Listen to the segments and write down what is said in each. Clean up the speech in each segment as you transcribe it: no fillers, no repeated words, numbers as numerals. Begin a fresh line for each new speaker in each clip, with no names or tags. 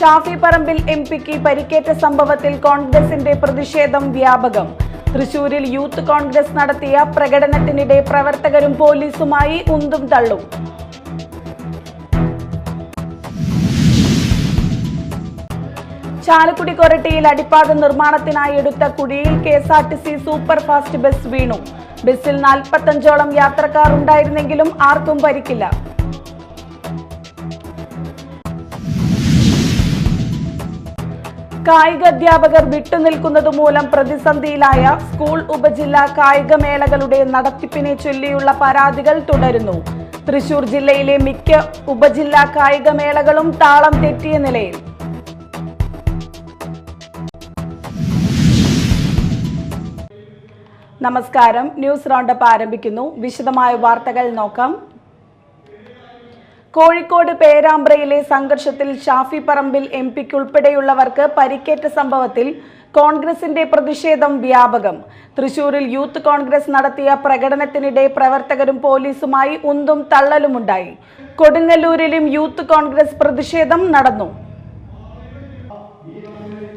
ഷാഫി പറമ്പിൽ എംപിക്ക് പരിക്കേറ്റ സംഭവത്തിൽ കോൺഗ്രസിന്റെ പ്രതിഷേധം വ്യാപകം. തൃശൂരിൽ യൂത്ത് കോൺഗ്രസ് നടത്തിയ പ്രകടനത്തിനിടെ പ്രവർത്തകരും പോലീസുമായി ഉന്തും തള്ളും. ചാലക്കുടി കൊരട്ടിയിൽ അടിപ്പാത നിർമ്മാണത്തിനായി എടുത്ത കുഴിയിൽ കെഎസ്ആർടിസി സൂപ്പർഫാസ്റ്റ് ബസ് വീണു. ബസ്സിൽ 45ഓളം യാത്രക്കാർ ഉണ്ടായിരുന്നെങ്കിലും ആർക്കും പരിക്കില്ല. കായിക അധ്യാപകർ വിട്ടുനിൽക്കുന്നതുമൂലം പ്രതിസന്ധിയിലായ സ്കൂൾ ഉപജില്ലാ കായികമേളകളുടെ നടത്തിപ്പിനെ ചൊല്ലിയുള്ള പരാതികൾ തുടരുന്നു. തൃശൂർ ജില്ലയിലെ മിക്ക ഉപജില്ലാ കായികമേളകളും താളം തെറ്റിയ നിലയിൽ. നമസ്കാരം, ന്യൂസ് റൗണ്ടപ്പ് ആരംഭിക്കുന്നു. വിശദമായ വാർത്തകൾ നോക്കാം. കോഴിക്കോട് പേരാമ്പ്രയിലെ സംഘർഷത്തിൽ ഷാഫി പറമ്പിൽ എംപിക്കുൾപ്പെടെയുള്ളവർക്ക് പരിക്കേറ്റ സംഭവത്തിൽ കോൺഗ്രസിന്റെ പ്രതിഷേധം വ്യാപകം. തൃശൂരിൽ യൂത്ത് കോൺഗ്രസ് നടത്തിയ പ്രകടനത്തിനിടെ പ്രവർത്തകരും പോലീസുമായി ഉന്തും തള്ളലുമുണ്ടായി. കൊടുങ്ങല്ലൂരിലും യൂത്ത് കോൺഗ്രസ് പ്രതിഷേധം നടന്നു.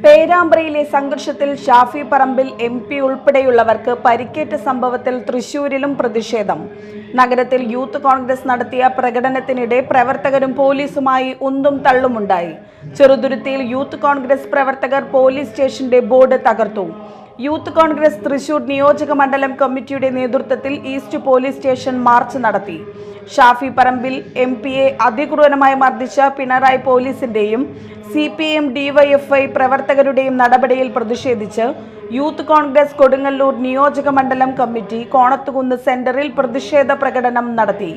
പേരാമ്പ്രയിലെ സംഘർഷത്തിൽ ഷാഫി പറമ്പിൽ എംപി ഉൾപ്പെടെയുള്ളവർക്ക് പരിക്കേറ്റ സംഭവത്തിൽ തൃശൂരിലും പ്രതിഷേധം. നഗരത്തിൽ യൂത്ത് കോൺഗ്രസ് നടത്തിയ പ്രകടനത്തിനിടെ പ്രവർത്തകരും പോലീസുമായി ഉന്തും തള്ളുമുണ്ടായി. ചെറുതുരുത്തിയിൽ യൂത്ത് കോൺഗ്രസ് പ്രവർത്തകർ പോലീസ് സ്റ്റേഷന്റെ ബോർഡ് തകർത്തു. യൂത്ത് കോൺഗ്രസ് തൃശൂർ നിയോജക മണ്ഡലം കമ്മിറ്റിയുടെ നേതൃത്വത്തിൽ ഈസ്റ്റ് പോലീസ് സ്റ്റേഷൻ മാർച്ച് നടത്തി. ഷാഫി പറമ്പിൽ എംപിയെ അതിക്രൂരമായി മർദ്ദിച്ച പിണറായി പോലീസിന്റെയും CPM DYFI പ്രവർത്തകരുടെയും നടപടിയിൽ പ്രതിഷേധിച്ച് യൂത്ത് കോൺഗ്രസ് കൊടുങ്ങല്ലൂർ നിയോജക മണ്ഡലം കമ്മിറ്റി കോണത്തുകുന്ന് സെന്ററിൽ പ്രതിഷേധ പ്രകടനം നടത്തി.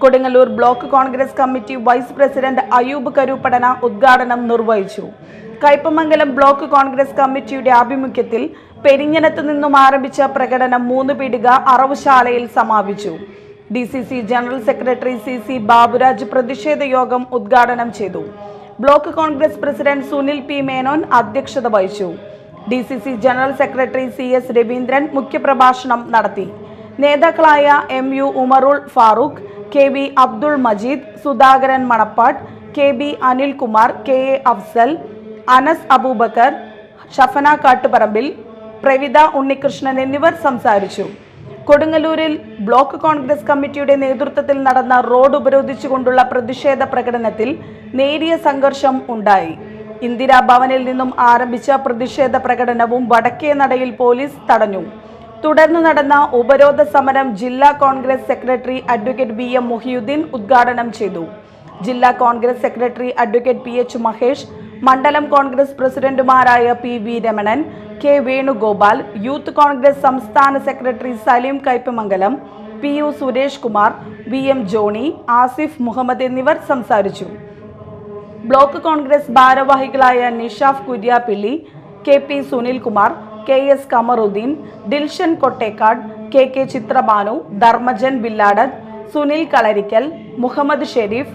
Kodungallur block Congress committee vice president Ayub Karupadanna ഉദ്ഘാടനം നിർവഹിച്ചു. കയ്പമംഗലം ബ്ലോക്ക് കോൺഗ്രസ് കമ്മിറ്റിയുടെ ആഭിമുഖ്യത്തിൽ പെരിഞ്ഞനത്ത് നിന്നും ആരംഭിച്ച പ്രകടനം 3 പീടിക അറവുശാലയിൽ സമാപിച്ചു. DCC general secretary CC Baburaj പ്രതിഷേധ യോഗം ഉദ്ഘാടനം ചെയ്തു. Block Congress president Sunil P Menon അധ്യക്ഷത വഹിച്ചു. DCC general secretary CS Raveendran മുഖ്യപ്രഭാഷണം നടത്തി. നേതാക്കളായ MU ഉമറുൽ Farooq, KB Abdul Majeed, Sudhakaran Manappad, KB Anilkumar, KA Afsal, Anas Abubakar, ഷഫന Kattuparambil, Pravitha Unnikrishnan എന്നിവർ സംസാരിച്ചു. കൊടുങ്ങല്ലൂരിൽ ബ്ലോക്ക് കോൺഗ്രസ് കമ്മിറ്റിയുടെ നേതൃത്വത്തിൽ നടന്ന റോഡ് ഉപരോധിച്ചുകൊണ്ടുള്ള പ്രതിഷേധ പ്രകടനത്തിൽ നേരിയ സംഘർഷം ഉണ്ടായി. ഇന്ദിരാഭവനിൽ നിന്നും ആരംഭിച്ച പ്രതിഷേധ പ്രകടനവും വടക്കേ നടയിൽ പോലീസ് തടഞ്ഞു. തുടർന്ന് നടന്ന ഉപരോധ സമരം ജില്ലാ Congress secretary advocate BM Muhiyuddin ഉദ്ഘാടനം ചെയ്തു. ജില്ലാ Congress secretary advocate PH Mahesh, മണ്ഡലം കോൺഗ്രസ് പ്രസിഡന്റുമാരായ PV Ramanan, K Venugopal, youth Congress സംസ്ഥാന secretary Salim Kaipamangalam, PU Suresh Kumar, VM Johny, Asif Muhammad എന്നിവർ സംസാരിച്ചു. ബ്ലോക്ക് കോൺഗ്രസ് ഭാരവാഹികളായ Nishaf Kuriappilly, KP Sunilkumar, KS Kamaruddin, Dilshan Kottekkad, KK Chitrabhanu, Dharmajan ബില്ലാടത്ത്, Sunil കളരിക്കൽ, മുഹമ്മദ് ഷെരീഫ്,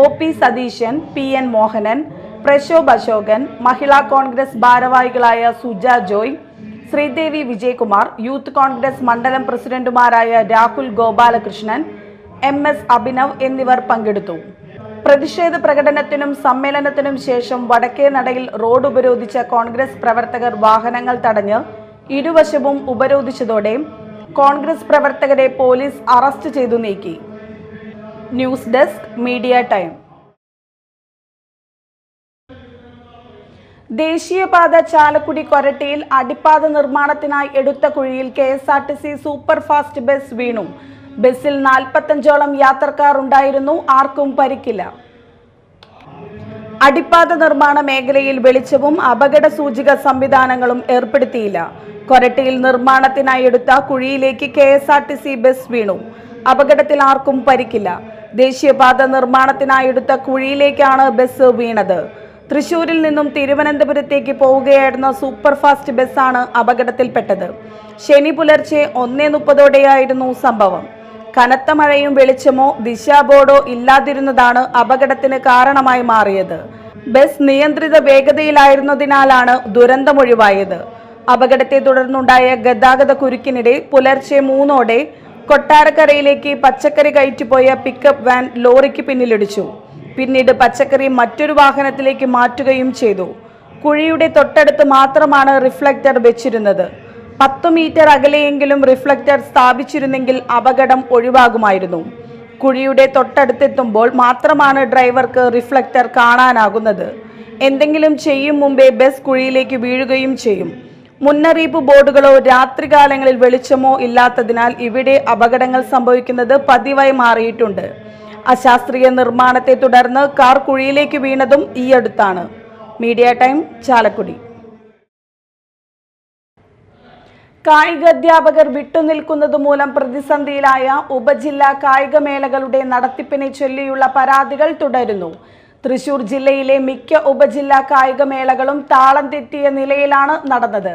OP സതീശൻ, PN മോഹനൻ, പ്രശോഭ് അശോകൻ, മഹിളാ കോൺഗ്രസ് ഭാരവാഹികളായ സുജ ജോയ്, ശ്രീദേവി വിജയകുമാർ, യൂത്ത് കോൺഗ്രസ് മണ്ഡലം പ്രസിഡന്റുമാരായ രാഹുൽ ഗോപാലകൃഷ്ണൻ, MS അഭിനവ് എന്നിവർ പങ്കെടുത്തു. പ്രതിഷേധ പ്രകടനത്തിനും സമ്മേളനത്തിനും ശേഷം വടക്കേ നടയിൽ റോഡ് ഉപരോധിച്ച കോൺഗ്രസ് പ്രവർത്തകർ വാഹനങ്ങൾ തടഞ്ഞ് ഇരുവശവും ഉപരോധിച്ചതോടെ കോൺഗ്രസ് പ്രവർത്തകരെ പോലീസ് അറസ്റ്റ് ചെയ്തു നീക്കി. News desk media time. ദേശീയപാത ചാലക്കുടി കൊരട്ടിയിൽ അടിപ്പാത നിർമ്മാണത്തിനായി എടുത്ത കുഴിയിൽ KSRTC സൂപ്പർഫാസ്റ്റ് ബസ് വീണു. ബസ്സിൽ 45ഓളം യാത്രക്കാർ ഉണ്ടായിരുന്നു. ആർക്കും പരിക്കില്ല. അടിപ്പാത നിർമ്മാണ മേഖലയിൽ വെളിച്ചവും അപകട സൂചിക സംവിധാനങ്ങളും ഏർപ്പെടുത്തിയില്ല. കൊരട്ടിയിൽ നിർമ്മാണത്തിനായി എടുത്ത കുഴിയിലേക്ക് KSRTC ബസ് വീണു. അപകടത്തിൽ ആർക്കും പരിക്കില്ല. ദേശീയപാത നിർമ്മാണത്തിനായി എടുത്ത കുഴിയിലേക്കാണ് ബസ് വീണത്. തൃശൂരിൽ നിന്നും തിരുവനന്തപുരത്തേക്ക് പോവുകയായിരുന്ന സൂപ്പർഫാസ്റ്റ് ബസ്സാണ് അപകടത്തിൽപ്പെട്ടത്. ശനി പുലർച്ചെ 1:30ഓടെയായിരുന്നു സംഭവം. കനത്ത മഴയും വെളിച്ചമോ ദിശാബോർഡോ ഇല്ലാതിരുന്നതാണ് അപകടത്തിന് കാരണമായി മാറിയത്. ബസ് നിയന്ത്രിത വേഗതയിലായിരുന്നതിനാലാണ് ദുരന്തമൊഴിവായത്. അപകടത്തെ തുടർന്നുണ്ടായ ഗതാഗത കുരുക്കിനിടെ പുലർച്ചെ 3ഓടെ കൊട്ടാരക്കരയിലേക്ക് പച്ചക്കറി കയറ്റിപ്പോയ പിക്കപ്പ് വാൻ ലോറിക്ക് പിന്നിലിടിച്ചു. പിന്നീട് പച്ചക്കറി മറ്റൊരു വാഹനത്തിലേക്ക് മാറ്റുകയും ചെയ്തു. കുഴിയുടെ തൊട്ടടുത്ത് മാത്രമാണ് റിഫ്ലക്ടർ വെച്ചിരുന്നത്. 10 മീറ്റർ അകലെയെങ്കിലും റിഫ്ലക്ടർ സ്ഥാപിച്ചിരുന്നെങ്കിൽ അപകടം ഒഴിവാകുമായിരുന്നു. കുഴിയുടെ തൊട്ടടുത്തെത്തുമ്പോൾ മാത്രമാണ് ഡ്രൈവർക്ക് റിഫ്ലക്ടർ കാണാനാകുന്നത്. എന്തെങ്കിലും ചെയ്യും മുമ്പേ ബസ് കുഴിയിലേക്ക് വീഴുകയും ചെയ്യും. മുന്നറിയിപ്പ് ബോർഡുകളോ രാത്രികാലങ്ങളിൽ വെളിച്ചമോ ഇല്ലാത്തതിനാൽ ഇവിടെ അപകടങ്ങൾ സംഭവിക്കുന്നത് പതിവായി മാറിയിട്ടുണ്ട്. അശാസ്ത്രീയ നിർമ്മാണത്തെ തുടർന്ന് കാർ കുഴിയിലേക്ക് വീണതും ഈയടുത്താണ്. Media time, Chalakudy. കായികാധ്യാപകർ വിട്ടുനിൽക്കുന്നത് മൂലം പ്രതിസന്ധിയിലായ ഉപജില്ലാ കായികമേളകളുടെ നടത്തിപ്പിനെ ചൊല്ലിയുള്ള പരാതികൾ തുടരുന്നു. തൃശൂർ ജില്ലയിലെ മിക്ക ഉപജില്ലാ കായികമേളകളും താളം തെറ്റിയ നിലയിലാണ് നടന്നത്.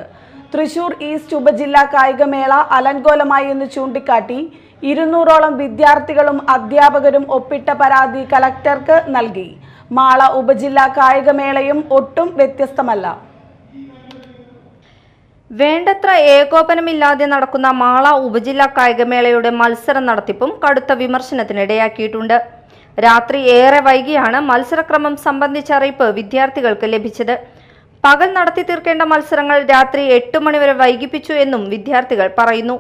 തൃശൂർ ഈസ്റ്റ് ഉപജില്ലാ കായികമേള അലങ്കോലമായി എന്ന് ചൂണ്ടിക്കാട്ടി 200ഓളം വിദ്യാർത്ഥികളും അധ്യാപകരും ഒപ്പിട്ട പരാതി കലക്ടർക്ക് നൽകി. മാള ഉപജില്ലാ കായികമേളയും ഒട്ടും വ്യത്യസ്തമല്ല.
വേണ്ടത്ര ഏകോപനമില്ലാതെ നടക്കുന്ന മാള ഉപജില്ലാ കായികമേളയുടെ മത്സര നടത്തിപ്പും കടുത്ത വിമർശനത്തിനിടയാക്കിയിട്ടുണ്ട്. രാത്രി ഏറെ വൈകിയാണ് മത്സരക്രമം സംബന്ധിച്ച അറിയിപ്പ് വിദ്യാർത്ഥികൾക്ക് ലഭിച്ചത്. പകൽ നടത്തി തീർക്കേണ്ട മത്സരങ്ങൾ രാത്രി 8 മണിവരെ വൈകിപ്പിച്ചു എന്നും വിദ്യാർത്ഥികൾ പറയുന്നു.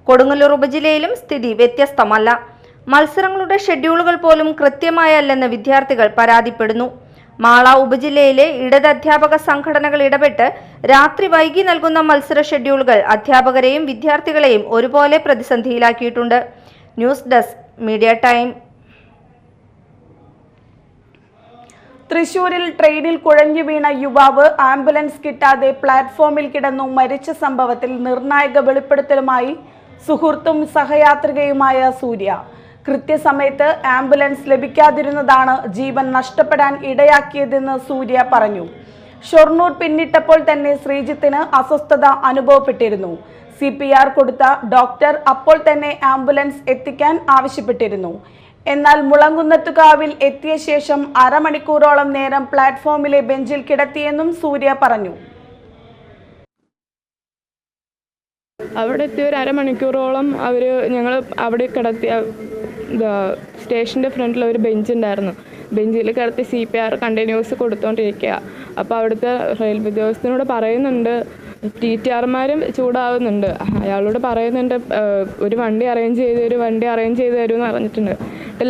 കൊടുങ്ങല്ലൂർ ഉപജില്ലയിലും സ്ഥിതി വ്യത്യസ്തമല്ല. മത്സരങ്ങളുടെ ഷെഡ്യൂളുകൾ പോലും കൃത്യമായല്ലെന്ന് വിദ്യാർത്ഥികൾ പരാതിപ്പെടുന്നു. മാള ഉപജില്ലയിലെ ഇടത് അധ്യാപക സംഘടനകൾ ഇടപെട്ട് രാത്രി വൈകി നൽകുന്ന മത്സര ഷെഡ്യൂളുകൾ അധ്യാപകരെയും വിദ്യാർത്ഥികളെയും ഒരുപോലെ പ്രതിസന്ധിയിലാക്കിയിട്ടുണ്ട്. News desk, media time.
തൃശൂരിൽ ട്രെയിനിൽ കുഴഞ്ഞു വീണ യുവാവ് ആംബുലൻസ് കിട്ടാതെ പ്ലാറ്റ്ഫോമിൽ കിടന്നു മരിച്ച സംഭവത്തിൽ നിർണായക വെളിപ്പെടുത്തലുമായി സുഹൃത്തും സഹയാത്രികയുമായ സൂര്യ. കൃത്യസമയത്ത് ആംബുലൻസ് ലഭിക്കാതിരുന്നതാണ് ജീവൻ നഷ്ടപ്പെടാൻ ഇടയാക്കിയതെന്ന് സൂര്യ പറഞ്ഞു. ഷൊർണൂർ പിന്നിട്ടപ്പോൾ തന്നെ ശ്രീജിത്തിന് അസ്വസ്ഥത അനുഭവപ്പെട്ടിരുന്നു. CPR കൊടുത്ത ഡോക്ടർ അപ്പോൾ തന്നെ ആംബുലൻസ് എത്തിക്കാൻ ആവശ്യപ്പെട്ടിരുന്നു. എന്നാൽ മുളങ്കുന്നത്തുകാവിൽ എത്തിയ ശേഷം അരമണിക്കൂറോളം നേരം പ്ലാറ്റ്ഫോമിലെ ബെഞ്ചിൽ കിടത്തിയെന്നും സൂര്യ പറഞ്ഞു.
അവിടെ എത്തിയ ഒരു അരമണിക്കൂറോളം ഞങ്ങൾ അവിടെ കിടത്തിയ സ്റ്റേഷൻ്റെ ഫ്രണ്ടിൽ ഒരു ബെഞ്ച് ഉണ്ടായിരുന്നു. ബെഞ്ചിൽ കിടത്തി CPR കണ്ടിന്യൂസ് കൊടുത്തോണ്ടിരിക്കുക. അപ്പോൾ അവിടുത്തെ റെയിൽവേ ഉദ്യോഗസ്ഥനോട് പറയുന്നുണ്ട്, TTRമാരും ചൂടാവുന്നുണ്ട്. അയാളോട് പറയുന്നുണ്ട് ഒരു വണ്ടി അറേഞ്ച് ചെയ്ത് തരുമെന്ന് പറഞ്ഞിട്ടുണ്ട്.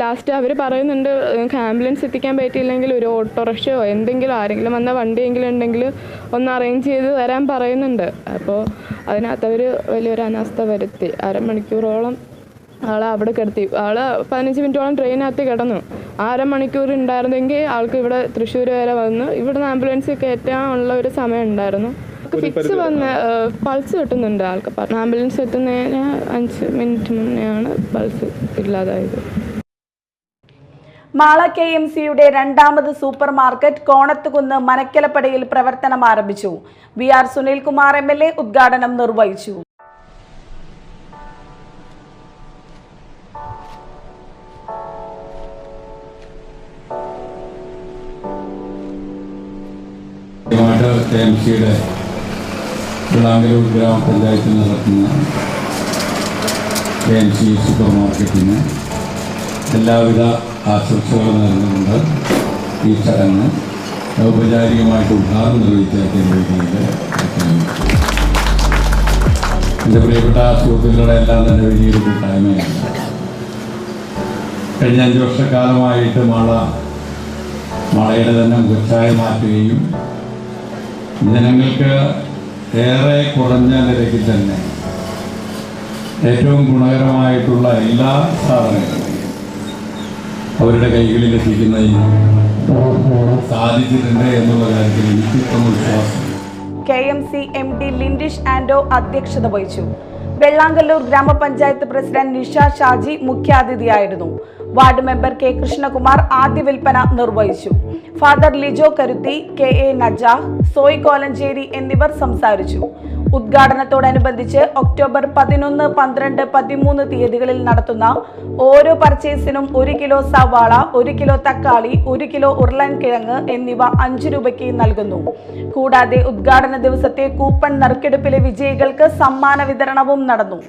ലാസ്റ്റ് അവർ പറയുന്നുണ്ട് നിങ്ങൾക്ക് ആംബുലൻസ് എത്തിക്കാൻ പറ്റിയില്ലെങ്കിൽ ഒരു ഓട്ടോറിക്ഷയോ എന്തെങ്കിലും ആരെങ്കിലും വന്ന വണ്ടിയെങ്കിലും ഉണ്ടെങ്കിൽ ഒന്ന് അറേഞ്ച് ചെയ്ത് തരാൻ പറയുന്നുണ്ട്. അപ്പോൾ അതിനകത്ത് അവർ വലിയൊരു അനാസ്ഥ വരുത്തി. അരമണിക്കൂറോളം ആളെ അവിടെ കിടത്തി. ആൾ 15 മിനിറ്റോളം ട്രെയിനകത്ത് കിടന്നു. അരമണിക്കൂർ ഉണ്ടായിരുന്നെങ്കിൽ ആൾക്ക് ഇവിടെ തൃശ്ശൂർ വരെ വന്ന് ഇവിടുന്ന് ആംബുലൻസ് കയറ്റാനുള്ള ഒരു സമയം ഉണ്ടായിരുന്നു. ഫിക്സ് വന്ന് പൾസ് കിട്ടുന്നുണ്ട് ആൾക്ക്. ആംബുലൻസ് എത്തുന്നതിന് 5 മിനിറ്റ് മുന്നെയാണ് പൾസ് ഇല്ലാതായത്.
മാള KMCയുടെ രണ്ടാമത് സൂപ്പർ മാർക്കറ്റ് കോണത്തുകുന്ന് മനക്കലപ്പടിയിൽ പ്രവർത്തനം ആരംഭിച്ചു. VR സുനിൽകുമാർ MLA ഉദ്ഘാടനം നിർവഹിച്ചു.
KMCയുടെ വിളാങ്കലൂർ ഗ്രാമപഞ്ചായത്തിൽ നടത്തുന്ന KMC സൂപ്പർ മാർക്കറ്റിന് എല്ലാവിധ ആശംസകളും നൽകുന്നുണ്ട്. ഈ ചടങ്ങ് ഔപചാരികമായിട്ട് ഉദ്ഘാടനം നിർവഹിച്ചേക്കുന്നത് എൻ്റെ പ്രിയപ്പെട്ട സുഹൃത്തുക്കളുടെ എല്ലാം തന്നെ വലിയൊരു കൂട്ടായ്മയാണ്. കഴിഞ്ഞ 5 വർഷക്കാലമായിട്ട് മാളയുടെ തന്നെ മുഖച്ഛായ മാറ്റുകയും ജനങ്ങൾക്ക് ഏറെ കുറഞ്ഞ നിരക്കിൽ തന്നെ ഏറ്റവും ഗുണകരമായിട്ടുള്ള എല്ലാ സാധനങ്ങളും അവരുടെ കൈകളിൽ എത്തിക്കുന്നതിന് സാധിച്ചിട്ടുണ്ട് എന്നുള്ള കാര്യത്തിൽ എനിക്ക് വിശ്വാസം.
KMC MD ലിൻഡിഷ് ആൻഡോ അധ്യക്ഷത വഹിച്ചു. വെള്ളാങ്കല്ലൂർ ഗ്രാമപഞ്ചായത്ത് പ്രസിഡന്റ് നിഷ ഷാജി മുഖ്യാതിഥിയായിരുന്നു. വാർഡ് മെമ്പർ K കൃഷ്ണകുമാർ ആദ്യ വിൽപ്പന നിർവഹിച്ചു. ഫാദർ ലിജോ കരുത്തി, KA നജാഹ്, സോയ് കോലഞ്ചേരി എന്നിവർ സംസാരിച്ചു. ഉദ്ഘാടനത്തോടനുബന്ധിച്ച് ഒക്ടോബർ 11, 12, 13 തീയതികളിൽ നടത്തുന്ന ഓരോ പർച്ചേസിനും 1 കിലോ സവാള, 1 കിലോ തക്കാളി, 1 കിലോ ഉരുളൻകിഴങ്ങ് എന്നിവ 5 രൂപയ്ക്ക് നൽകുന്നു. കൂടാതെ ഉദ്ഘാടന ദിവസത്തെ കൂപ്പൺ നറുക്കെടുപ്പിലെ വിജയികൾക്ക് സമ്മാന വിതരണവും നടന്നു.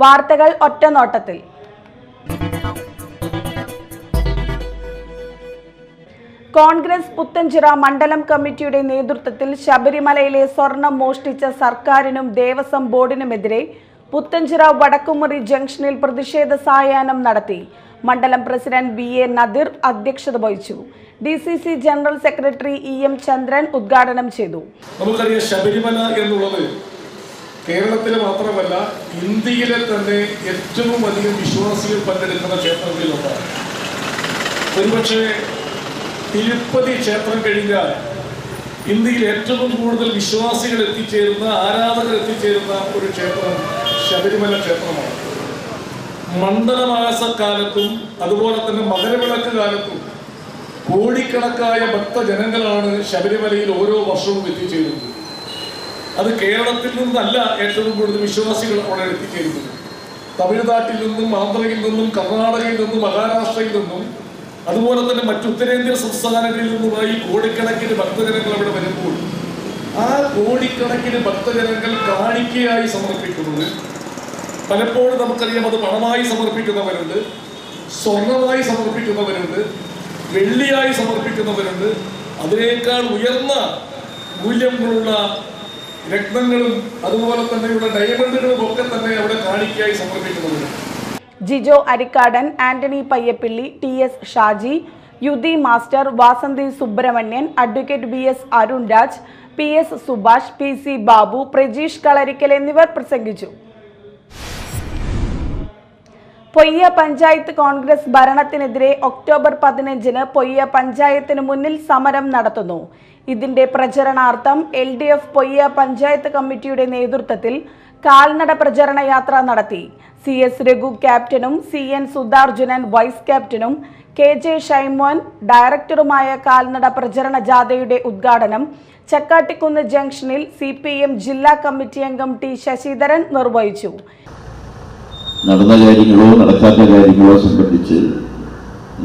വാർത്തകൾ ഒറ്റനോട്ടത്തിൽ. കോൺഗ്രസ് പുത്തഞ്ചിറ മണ്ഡലം കമ്മിറ്റിയുടെ നേതൃത്വത്തിൽ ശബരിമലയിലെ സ്വർണം മോഷ്ടിച്ച സർക്കാരിനും ദേവസ്വം ബോർഡിനുമെതിരെ പുത്തഞ്ചിറ വടക്കുമുറി ജംഗ്ഷനിൽ പ്രതിഷേധ സായാഹ്നം നടത്തി. മണ്ഡലം പ്രസിഡന്റ് BA നദീർ അധ്യക്ഷത വഹിച്ചു. DCC ജനറൽ സെക്രട്ടറി EM ചന്ദ്രൻ ഉദ്ഘാടനം ചെയ്തു.
നമുക്കറിയാം, ശബരിമല എന്നുള്ളത് കേരളത്തിലെ മാത്രമല്ല ഇന്ത്യയിലെ തന്നെ ഏറ്റവും അധികം വിശ്വാസികൾ പങ്കെടുക്കുന്ന ക്ഷേത്രങ്ങളിൽ ഒന്നാണ്. ഒരുപക്ഷെ തിരുപ്പതി ക്ഷേത്രം കഴിഞ്ഞാൽ ഇന്ത്യയിൽ ഏറ്റവും കൂടുതൽ വിശ്വാസികൾ എത്തിച്ചേരുന്ന, ആരാധകർ എത്തിച്ചേരുന്ന ഒരു ക്ഷേത്രം ശബരിമല ക്ഷേത്രമാണ്. മണ്ഡലമാസക്കാലത്തും അതുപോലെ തന്നെ മകരവിളക്ക് കാലത്തും കോടിക്കണക്കായ ഭക്തജനങ്ങളാണ് ശബരിമലയിൽ ഓരോ വർഷവും എത്തിച്ചേരുന്നത്. അത് കേരളത്തിൽ നിന്നല്ല ഏറ്റവും കൂടുതൽ വിശ്വാസികൾ അവിടെ എത്തിച്ചേരുന്നത്. തമിഴ്നാട്ടിൽ നിന്നും, ആന്ധ്രയിൽ നിന്നും, കർണാടകയിൽ നിന്നും, മഹാരാഷ്ട്രയിൽ നിന്നും, അതുപോലെ തന്നെ മറ്റു ഉത്തരേന്ത്യൻ സംസ്ഥാനങ്ങളിൽ നിന്നുമായി കോടിക്കണക്കിന് ഭക്തജനങ്ങൾ അവിടെ വരുമ്പോൾ ആ കോടിക്കണക്കിന് ഭക്തജനങ്ങൾ കാണിക്കയായി സമർപ്പിക്കുന്നത് പലപ്പോഴും നമുക്കറിയാം. അത് പണമായി സമർപ്പിക്കുന്നവരുണ്ട്, സ്വർണമായി സമർപ്പിക്കുന്നവരുണ്ട്, വെള്ളിയായി സമർപ്പിക്കുന്നവരുണ്ട്. അതിനേക്കാൾ ഉയർന്ന മൂല്യങ്ങളുള്ള രത്നങ്ങളും അതുപോലെ തന്നെയുള്ള ഡയമണ്ടുകളും ഒക്കെ തന്നെ അവിടെ കാണിക്കയായി സമർപ്പിക്കുന്നവരുണ്ട്.
Jijo Arikkadan, Antony Payyappilly, TS Shaji, Yuthi master, Vasanthi Subramanian, advocate BS Arun Raj, PS Subhash, PC Babu, Prajeesh Kalarikkal എന്നിവർ പ്രസംഗിച്ചു. പൊയ്യ പഞ്ചായത്ത് കോൺഗ്രസ് ഭരണത്തിനെതിരെ ഒക്ടോബർ 15 പൊയ്യ പഞ്ചായത്തിന് മുന്നിൽ സമരം നടത്തുന്നു. ഇതിന്റെ പ്രചരണാർത്ഥം LDF പൊയ്യ പഞ്ചായത്ത് കമ്മിറ്റിയുടെ നേതൃത്വത്തിൽ കാൽനട പ്രചരണ യാത്ര നടത്തി. CS രഘു ക്യാപ്റ്റനും CN സുധാർജുനൻ വൈസ് ക്യാപ്റ്റനും KJ ഷൈമോൻ ഡയറക്ടറുമായ കാൽനട പ്രചരണ ജാഥയുടെ ഉദ്ഘാടനം ചക്കാട്ടിക്കുന്ന് ജംഗ്ഷനിൽ CPM ജില്ലാ കമ്മിറ്റി അംഗം T ശശിധരൻ നിർവഹിച്ചു.
നടന്ന കാര്യങ്ങളോ നടക്കാത്ത കാര്യങ്ങളോ സംബന്ധിച്ച്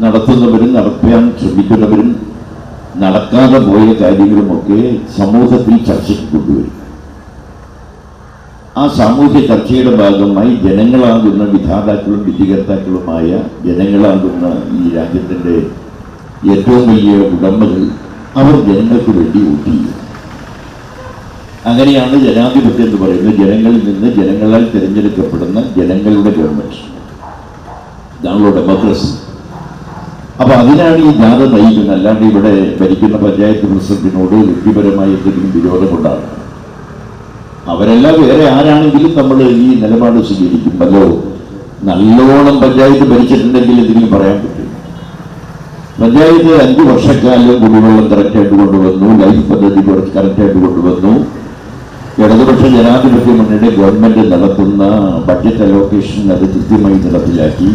നടത്തുന്നവരും നടത്താൻ ശ്രമിക്കുന്നവരും നടക്കാതെ പോയ കാര്യങ്ങളുമൊക്കെ സമൂഹത്തിൽ ചർച്ചയ്ക്ക് കൊണ്ടുവരും. ആ സാമൂഹ്യ ചർച്ചയുടെ ഭാഗമായി ജനങ്ങളാകുന്ന വിധാതാക്കളും വിധികർത്താക്കളുമായ ജനങ്ങളാകുന്ന ഈ രാജ്യത്തിൻ്റെ ഏറ്റവും വലിയ ഉടമകൾ അവർ ജനങ്ങൾക്ക് വേണ്ടി വോട്ട് ചെയ്യും. അങ്ങനെയാണ് ജനാധിപത്യം എന്ന് പറയുന്നത്. ജനങ്ങളിൽ നിന്ന് ജനങ്ങളാൽ തിരഞ്ഞെടുക്കപ്പെടുന്ന ജനങ്ങളുടെ ഗവൺമെൻറ്, ഇതാണല്ലോ ഡെമോക്രസി. അപ്പോൾ അതിനാണ് ഈ ജാഥ നയിക്കുന്നത്. അല്ലാണ്ട് ഇവിടെ ഭരിക്കുന്ന പഞ്ചായത്ത് പ്രസിഡന്റിനോട് വ്യക്തിപരമായി എന്തെങ്കിലും വിരോധമുണ്ടാകും. അവരെല്ലാം വേറെ ആരാണെങ്കിലും നമ്മൾ ഈ നിലപാട് സ്വീകരിക്കുമല്ലോ. നല്ലോണം പഞ്ചായത്ത് ഭരിച്ചിട്ടുണ്ടെങ്കിൽ എന്തെങ്കിലും പറയാൻ പറ്റും. പഞ്ചായത്ത് 5 വർഷക്കാലം കുടിവെള്ളം കറക്റ്റായിട്ട് കൊണ്ടുവന്നു, ലൈഫ് പദ്ധതി കറക്റ്റായിട്ട് കൊണ്ടുവന്നു. ഇടതുപക്ഷ ജനാധിപത്യ മുന്നണിയുടെ ഗവൺമെന്റ് നടത്തുന്ന ബഡ്ജറ്റ് അലോക്കേഷൻ അത് കൃത്യമായി നടപ്പിലാക്കി.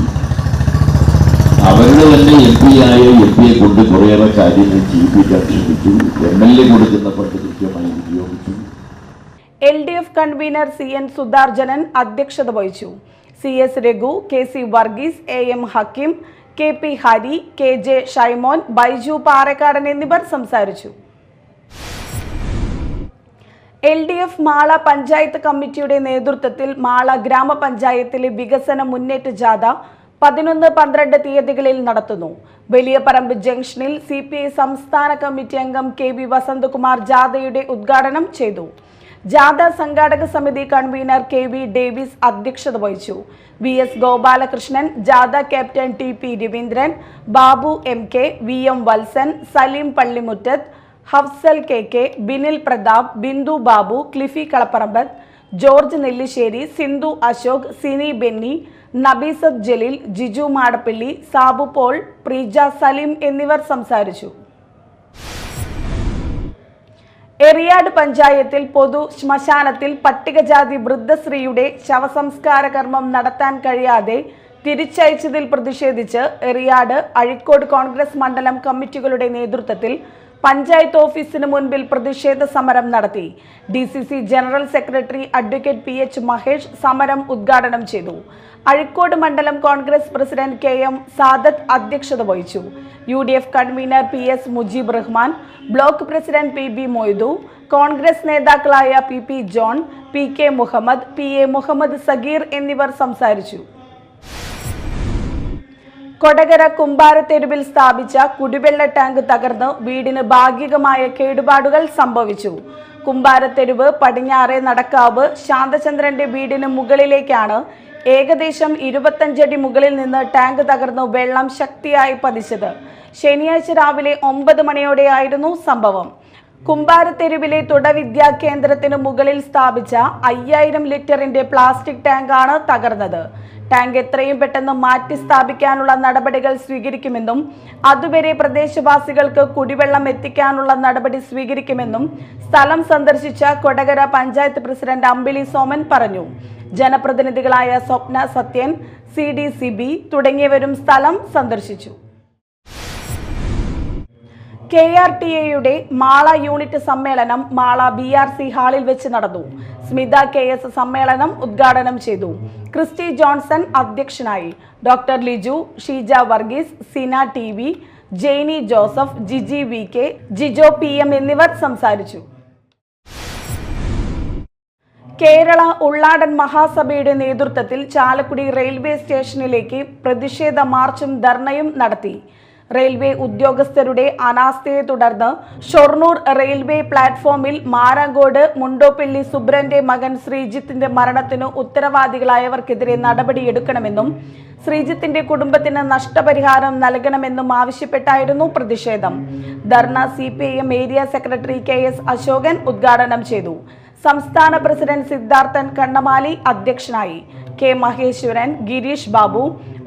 അവരുടെ തന്നെ MP-യെ കൊണ്ട് കുറേയേറെ കാര്യങ്ങൾ ചെയ്യിപ്പിക്കാൻ ശ്രമിച്ചു. MLA കൊടുക്കുന്ന ഫണ്ട് കൃത്യമായി ഉപയോഗിച്ചു.
LDF കൺവീനർ CN സുധാർജനൻ അധ്യക്ഷത വഹിച്ചു. CS Raghu, KC Varghese, AM Hakeem, KP Hari, KJ Shymon, Baiju Parakkadan എന്നിവർ സംസാരിച്ചു. LDF മാള പഞ്ചായത്ത് കമ്മിറ്റിയുടെ നേതൃത്വത്തിൽ മാള ഗ്രാമപഞ്ചായത്തിലെ വികസന മുന്നേറ്റ ജാഥ 11, 12 തീയതികളിൽ നടത്തുന്നു. വലിയ പറമ്പ് ജംഗ്ഷനിൽ CPI സംസ്ഥാന കമ്മിറ്റി അംഗം KB വസന്തകുമാർ ജാഥയുടെ ഉദ്ഘാടനം ചെയ്തു. ജാഥ സംഘാടക സമിതി കൺവീനർ KV ഡേവിസ് അധ്യക്ഷത വഹിച്ചു. VS ഗോപാലകൃഷ്ണൻ, ജാഥ captain TP Raveendran, Babu MK, VM Valsan, Salim Pallimuttath, Hafsal KK, Binil Prathap, Bindu Babu, Cliffy Kalaparambath, George Nellissery, Sindhu Ashok, Sini Benny, Nabeesath Jaleel, Jiju Madappally, Sabu Paul, Preeja Salim എന്നിവർ സംസാരിച്ചു. എറിയാട് പഞ്ചായത്തിൽ പൊതു ശ്മശാനത്തിൽ പട്ടികജാതി വൃദ്ധശ്രീയുടെ ശവസംസ്കാര കർമ്മം നടത്താൻ കഴിയാതെ തിരിച്ചയച്ചതിൽ പ്രതിഷേധിച്ച് എറിയാട്, അഴീക്കോട് കോൺഗ്രസ് മണ്ഡലം കമ്മിറ്റികളുടെ നേതൃത്വത്തിൽ പഞ്ചായത്ത് ഓഫീസിന് മുൻപിൽ പ്രതിഷേധ സമരം നടത്തി. DCC general secretary advocate PH Mahesh സമരം ഉദ്ഘാടനം ചെയ്തു. അഴീക്കോട് മണ്ഡലം കോൺഗ്രസ് പ്രസിഡന്റ് KM സാദത്ത് അധ്യക്ഷത വഹിച്ചു. UDF convenor PS Mujeeb Rahman, block president PB Moidu, Congress നേതാക്കളായ PP John, PK Muhammad, PA Muhammad Sageer എന്നിവർ സംസാരിച്ചു. കൊടകര കുമ്പാരത്തെരുവിൽ സ്ഥാപിച്ച കുടിവെള്ള ടാങ്ക് തകർന്ന് വീടിന് ഭാഗികമായ കേടുപാടുകൾ സംഭവിച്ചു. കുമ്പാരത്തെരുവ് പടിഞ്ഞാറെ നടക്കാവ് ശാന്തചന്ദ്രന്റെ വീടിന് മുകളിലേക്കാണ് ഏകദേശം 25 അടി മുകളിൽ നിന്ന് ടാങ്ക് തകർന്ന് വെള്ളം ശക്തിയായി പതിച്ചത്. ശനിയാഴ്ച രാവിലെ 9 മണിയോടെയായിരുന്നു സംഭവം. കുമ്പാരത്തെരുവിലെ തുടവിദ്യാ കേന്ദ്രത്തിന് മുകളിൽ സ്ഥാപിച്ച 5000 ലിറ്ററിന്റെ പ്ലാസ്റ്റിക് ടാങ്കാണ് തകർന്നത്. ടാങ്ക് എത്രയും പെട്ടെന്ന് മാറ്റി സ്ഥാപിക്കാനുള്ള നടപടികൾ സ്വീകരിക്കുമെന്നും അതുവരെ പ്രദേശവാസികൾക്ക് കുടിവെള്ളം എത്തിക്കാനുള്ള നടപടി സ്വീകരിക്കുമെന്നും സ്ഥലം സന്ദർശിച്ച കൊടകര പഞ്ചായത്ത് പ്രസിഡന്റ് അമ്പിളി സോമൻ പറഞ്ഞു. ജനപ്രതിനിധികളായ സ്വപ്ന സത്യൻ, CDCB തുടങ്ങിയവരും സ്ഥലം സന്ദർശിച്ചു. KRTA-യുടെ മാള യൂണിറ്റ് സമ്മേളനം മാള BRC ഹാളിൽ വെച്ച് നടന്നു. സ്മിത KS സമ്മേളനം ഉദ്ഘാടനം ചെയ്തു. ക്രിസ്റ്റി ജോൺസൺ അധ്യക്ഷനായി. Doctor Liju, Sheeja Varghese, Sina TV, Jainy Joseph, Jiji VK, Jijo PM എന്നിവർ സംസാരിച്ചു. കേരള ഉള്ളാടൻ മഹാസഭയുടെ നേതൃത്വത്തിൽ ചാലക്കുടി റെയിൽവേ സ്റ്റേഷനിലേക്ക് പ്രതിഷേധ മാർച്ചും ധർണയും നടത്തി. റെയിൽവേ ഉദ്യോഗസ്ഥരുടെ അനാസ്ഥയെ തുടർന്ന് ഷൊർണൂർ റെയിൽവേ പ്ലാറ്റ്ഫോമിൽ മാരാങ്കോട് മുണ്ടോപ്പിള്ളി സുബ്രന്റെ മകൻ ശ്രീജിത്തിന്റെ മരണത്തിന് ഉത്തരവാദികളായവർക്കെതിരെ നടപടിയെടുക്കണമെന്നും ശ്രീജിത്തിന്റെ കുടുംബത്തിന് നഷ്ടപരിഹാരം നൽകണമെന്നും ആവശ്യപ്പെട്ടായിരുന്നു പ്രതിഷേധം. ധർണ CPIM area secretary KS Ashokan ഉദ്ഘാടനം ചെയ്തു. സംസ്ഥാന പ്രസിഡന്റ് സിദ്ധാർത്ഥൻ കണ്ണമാലി അധ്യക്ഷനായി. K മഹേശ്വരൻ, ഗിരീഷ് ബാബു,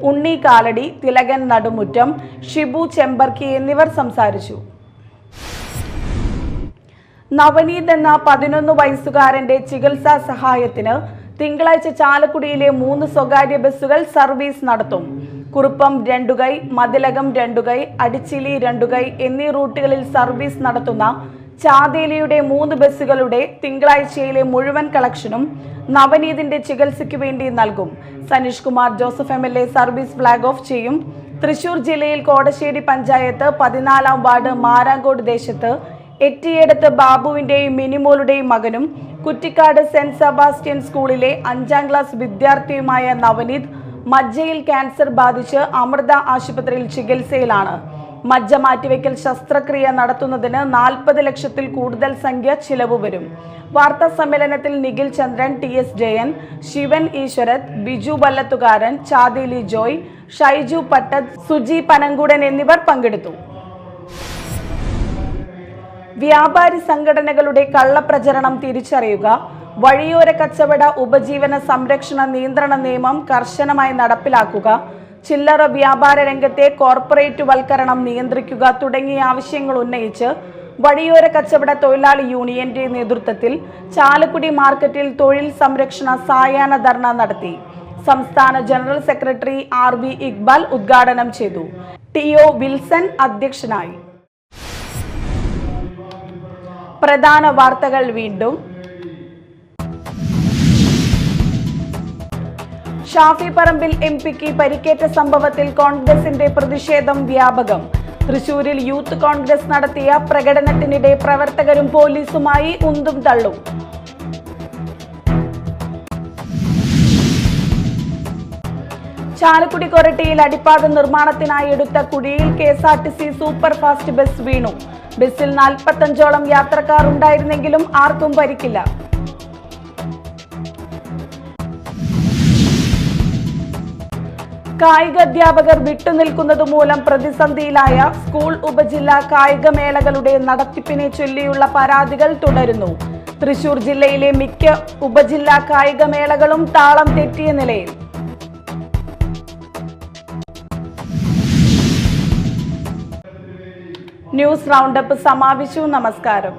ഉണ്ണി കാലടി, തിലകൻ നടുമുറ്റം, ഷിബു ചെമ്പർക്കി എന്നിവർ സംസാരിച്ചു. നവനീത് എന്ന 11 വയസ്സുകാരന്റെ ചികിത്സാ സഹായത്തിന് തിങ്കളാഴ്ച ചാലക്കുടിയിലെ 3 സ്വകാര്യ ബസ്സുകൾ സർവീസ് നടത്തും. കുറുപ്പം രണ്ടുകൈ, മതിലകം രണ്ടുകൈ, അടിച്ചിലി രണ്ടുകൈ എന്നീ റൂട്ടുകളിൽ സർവീസ് നടത്തുന്ന ചാതേലിയുടെ 3 ബസ്സുകളുടെ തിങ്കളാഴ്ചയിലെ മുഴുവൻ കളക്ഷനും നവനീതിന്റെ ചികിത്സയ്ക്ക് വേണ്ടി നൽകും. Saneesh Kumar Joseph MLA service flag off ചെയ്യും. തൃശൂർ ജില്ലയിൽ കോടശ്ശേരി പഞ്ചായത്ത് 14-ാം വാർഡ് മാരാങ്കോട് ദേശത്ത് എറ്റിയെടുത്ത് ബാബുവിന്റെയും മിനിമോളുടെയും മകനും കുറ്റിക്കാട് സെന്റ് സെബാസ്റ്റ്യൻ സ്കൂളിലെ 5ാം ക്ലാസ് വിദ്യാർത്ഥിയുമായ നവനീത് മജ്ജയിൽ ക്യാൻസർ ബാധിച്ച് അമൃത ആശുപത്രിയിൽ ചികിത്സയിലാണ്. മജ്ജ മാറ്റിവെക്കൽ ശസ്ത്രക്രിയ നടത്തുന്നതിന് 40 ലക്ഷത്തിൽ കൂടുതൽ സംഖ്യ ചിലവ് വരും. വാർത്താ സമ്മേളനത്തിൽ നിഖിൽ ചന്ദ്രൻ, TS ജയൻ, ശിവൻ ഈശ്വരത്ത്, ബിജു വല്ലത്തുകാരൻ, ചാദേലി ജോയ്, ഷൈജു പട്ടത്, സുജി പനങ്കുടൻ എന്നിവർ പങ്കെടുത്തു. വ്യാപാരി സംഘടനകളുടെ കള്ളപ്രചരണം തിരിച്ചറിയുക, വഴിയോര കച്ചവട ഉപജീവന സംരക്ഷണ നിയന്ത്രണ നിയമം കർശനമായി നടപ്പിലാക്കുക, ചില്ലറ വ്യാപാര രംഗത്തെ കോർപ്പറേറ്റ് വൽക്കരണം നിയന്ത്രിക്കുക തുടങ്ങിയ ആവശ്യങ്ങൾ ഉന്നയിച്ച് വഴിയോര കച്ചവട തൊഴിലാളി യൂണിയന്റെ നേതൃത്വത്തിൽ ചാലക്കുടി മാർക്കറ്റിൽ തൊഴിൽ സംരക്ഷണ സായാഹ്ന ധർണ നടത്തി. സംസ്ഥാന ജനറൽ സെക്രട്ടറി RB ഇക്ബാൽ ഉദ്ഘാടനം ചെയ്തു. TO വിൽസൺ അധ്യക്ഷനായി. പ്രധാന വാർത്തകൾ വീണ്ടും. ഷാഫി പറമ്പിൽ MP-ക്ക് പരിക്കേറ്റ സംഭവത്തിൽ കോൺഗ്രസിന്റെ പ്രതിഷേധം വ്യാപകം. തൃശൂരിൽ യൂത്ത് കോൺഗ്രസ് നടത്തിയ പ്രകടനത്തിനിടെ പ്രവർത്തകരും പോലീസുമായി ഉന്തും തള്ളും. ചാലക്കുടി കൊരട്ടിയിൽ അടിപ്പാത നിർമ്മാണത്തിനായി എടുത്ത കുഴിയിൽ KSRTC സൂപ്പർ ഫാസ്റ്റ് ബസ് വീണു. ബസ്സിൽ 45ഓളം യാത്രക്കാർ ഉണ്ടായിരുന്നെങ്കിലും ആർക്കും പരിക്കില്ല. കായിക അധ്യാപകർ വിട്ടുനിൽക്കുന്നത് മൂലം പ്രതിസന്ധിയിലായ സ്കൂൾ ഉപജില്ലാ കായികമേളകളുടെ നടത്തിപ്പിനെ ചൊല്ലിയുള്ള പരാതികൾ തുടരുന്നു. തൃശൂർ ജില്ലയിലെ മിക്ക ഉപജില്ലാ കായികമേളകളും താളം തെറ്റിയ നിലയിൽ. ന്യൂസ് റൗണ്ടപ്പ് സമാപിച്ചു. നമസ്കാരം.